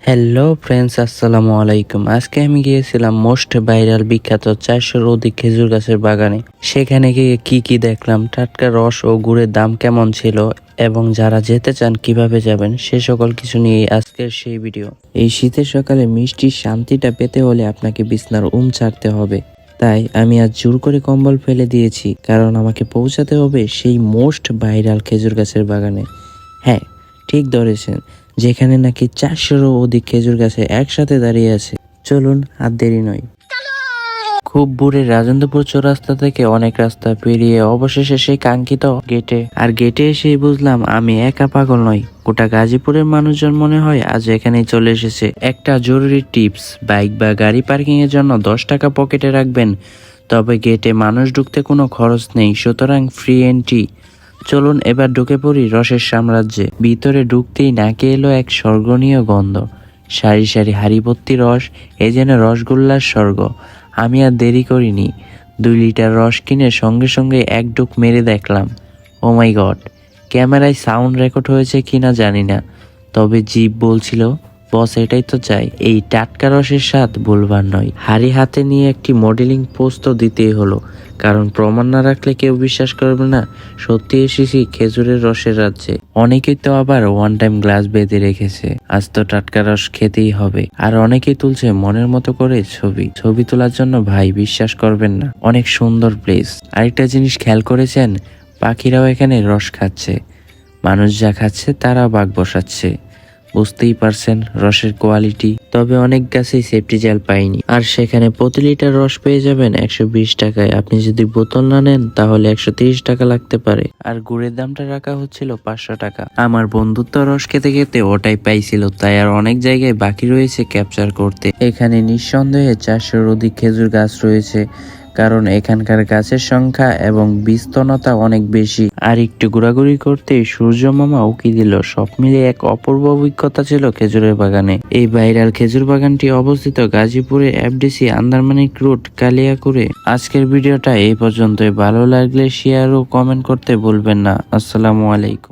Hello friends, আসসালামু আলাইকুম। আজকে আমি গিয়েছিলাম মোস্ট ভাইরাল বিখ্যাত 400-র অধিক খেজুর গাছের বাগানে। সেখানে গিয়ে কি দেখলাম, টাটকা রস ও গুড়ের দাম কেমন ছিল এবং যারা যেতে চান কিভাবে যাবেন, সে সকল কিছু নিয়ে আজকের সেই ভিডিও। এই শীতের সকালে মিষ্টির শান্তিটা পেতে হলে আপনাকে বিছনার ছাড়তে হবে। তাই আমি আজ জোর করে কম্বল ফেলে দিয়েছি, কারণ আমাকে পৌঁছাতে হবে সেই মোস্ট ভাইরাল খেজুর গাছের বাগানে। হ্যাঁ, ঠিক ধরেছেন, যেখানে নাকি 400-রও অধিক খেজুর গাছে একসাথে দাঁড়িয়ে আছে। চলুন, আর দেরি নয়। খুব ভোরে রাজেন্দ্রপুর চৌরাস্তা থেকে অনেক রাস্তা পেরিয়ে অবশেষে সেই কাঙ্ক্ষিত গেটে এসেই বুঝলাম আমি একা পাগল নই, গোটা গাজীপুরের মানুষজন মনে হয় আজ এখানেই চলে এসেছে। একটা জরুরি টিপস: বাইক বা গাড়ি পার্কিং এর জন্য 10 টাকা পকেটে রাখবেন। তবে গেটে মানুষ ঢুকতে কোনো খরচ নেই, সুতরাং ফ্রি এন্ট্রি। চলুন এবার ঢুকে পড়ি রসের সাম্রাজ্যে। ভিতরে ঢুকতেই নাকে এলো এক স্বর্গনীয় গন্ধ। সারি সারি হাড়িভর্তি রস, এ যেন রসগোল্লার স্বর্গ। আমি আর দেরি করিনি, 2 লিটার রস কিনে সঙ্গে সঙ্গে এক ঢুক মেরে দেখলাম। ও মাই গড! ক্যামেরায় সাউন্ড রেকর্ড হয়েছে কিনা জানি না, তবে জিভ বলছিল বস এটাই তো চাই। এই টাটকা রসের স্বাদ বলবার নয়। হাড়ি হাতে নিয়ে একটি মডেলিং পোজ তো দিতেই হলো, কারণ প্রমাণ না রাখলে কেউ বিশ্বাস করবে না সত্যি এসেছি খেজুরের রসের রাজ্যে। অনেকেই তো আবার ওয়ান টাইম গ্লাস বেঁধে রেখেছে, আজ তো টাটকা রস খেতেই হবে। আর অনেকেই তুলছে মনের মতো করে ছবি তোলার জন্য। ভাই, বিশ্বাস করবেন না, অনেক সুন্দর প্লেস। আরেকটা জিনিস খেয়াল করেছেন, পাখিরাও এখানে রস খাচ্ছে। মানুষ যা খাচ্ছে তারা বাঘ বসাচ্ছে। বুঝতেই পারছেন রসের কোয়ালিটি। তবে অনেক গাছেই সেফটি জাল পাইনি, আর সেখানে প্রতি লিটার রস পেয়ে যাবেন 120 টাকায়। আপনি যদি বোতল না নেন তাহলে 130 টাকা লাগতে পারে। আর গুড়ের দামটা রাখা হচ্ছিল 500 টাকা। আমার বন্ধুত্ব রস খেতে খেতে ওটাই পাইছিল, তাই আর অনেক জায়গায় বাকি রয়েছে ক্যাপচার করতে। এখানে নিঃসন্দেহে 400-র অধিক খেজুর গাছ রয়েছে, কারণ এখানকার গাছের সংখ্যা এবং বিস্তৃণতা অনেক বেশি। আর একটু ঘোরাঘুরি করতে সূর্য মামা উকি দিল। সব মিলে এক অপূর্ব অভিজ্ঞতা ছিল খেজুরের বাগানে। এই ভাইরাল খেজুর বাগানটি অবস্থিত গাজীপুরে এফডিসি আন্দারমানিক রোড, কালিয়াকুড়ে। আজকের ভিডিওটা এই পর্যন্তই। ভালো লাগলে শেয়ার ও কমেন্ট করতে ভুলবেন না। আসসালামু আলাইকুম।